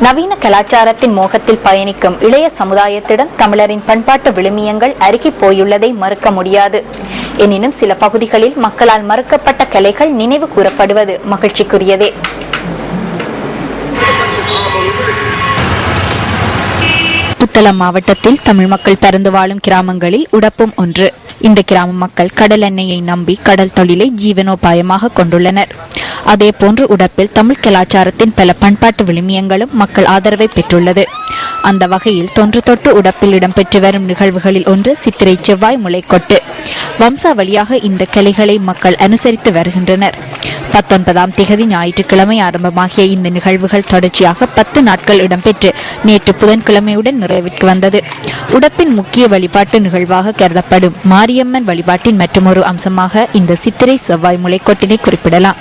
நவீன கலாச்சாரத்தின் மோகத்தில் பயணிக்கும் இளைய சமுதாயத்திடம் தமிழரின் பண்பாட்டு விழுமியங்கள் அருகி போயுள்ளதை மறுக்க முடியாது. எனினும் சில பகுதிகளில் மக்களால் மறுக்கப்பட்ட கலைகள் நினைவு கூறப்படுவது மகிழ்ச்சிக்குரியதே. புத்தளம் மாவட்டத்தில் தமிழ் மக்கள் பரந்து வாழும் கிராமங்களில் உடப்பும் ஒன்று. இந்த கிராம மக்கள் கடல் எண்ணெயை நம்பி கடல் தொழிலை ஜீவனோபாயமாக கொண்டுள்ளனர். அதேபோன்று உடப்பில் தமிழ் கலாச்சாரத்தின் பல பண்பாட்டு விழுமியங்களும் மக்கள் ஆதரவை பெற்றுள்ளது. அந்த வகையில் தொன்று தொட்டு உடப்பில் இடம்பெற்று வரும் நிகழ்வுகளில் ஒன்று சித்திரை செவ்வாய் முளைக்கொட்டு. வம்சாவளியாக இந்த கலைகளை மக்கள் அனுசரித்து வருகின்றனர். 19ஆம் திகதி ஞாயிற்றுக்கிழமை ஆரம்பமாகிய இந்த நிகழ்வுகள் தொடர்ச்சியாக 10 நாட்கள் இடம்பெற்று நேற்று புதன்கிழமையுடன் நிறைவுக்கு வந்தது. உடப்பின் முக்கிய வழிபாட்டு நிகழ்வாக கருதப்படும் மாரியம்மன் வழிபாட்டின் மற்றொரு அம்சமாக இந்த சித்திரை செவ்வாய் முளைக்கொட்டினை குறிப்பிடலாம்.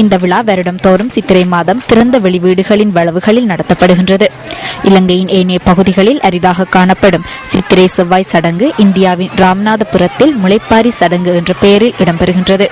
இந்த விழா வருடம் தோறும் சித்திரை மாதம் திறந்த வெளி வீடுகளின் வளவுகளில் நடத்தப்படுகின்றது. இலங்கையின் ஏனைய பகுதிகளில் அரிதாக காணப்படும் சித்திரை செவ்வாய் சடங்கு இந்தியாவின் ராமநாதபுரத்தில் முளைப்பாரி சடங்கு என்ற பெயரில் இடம்பெறுகின்றது.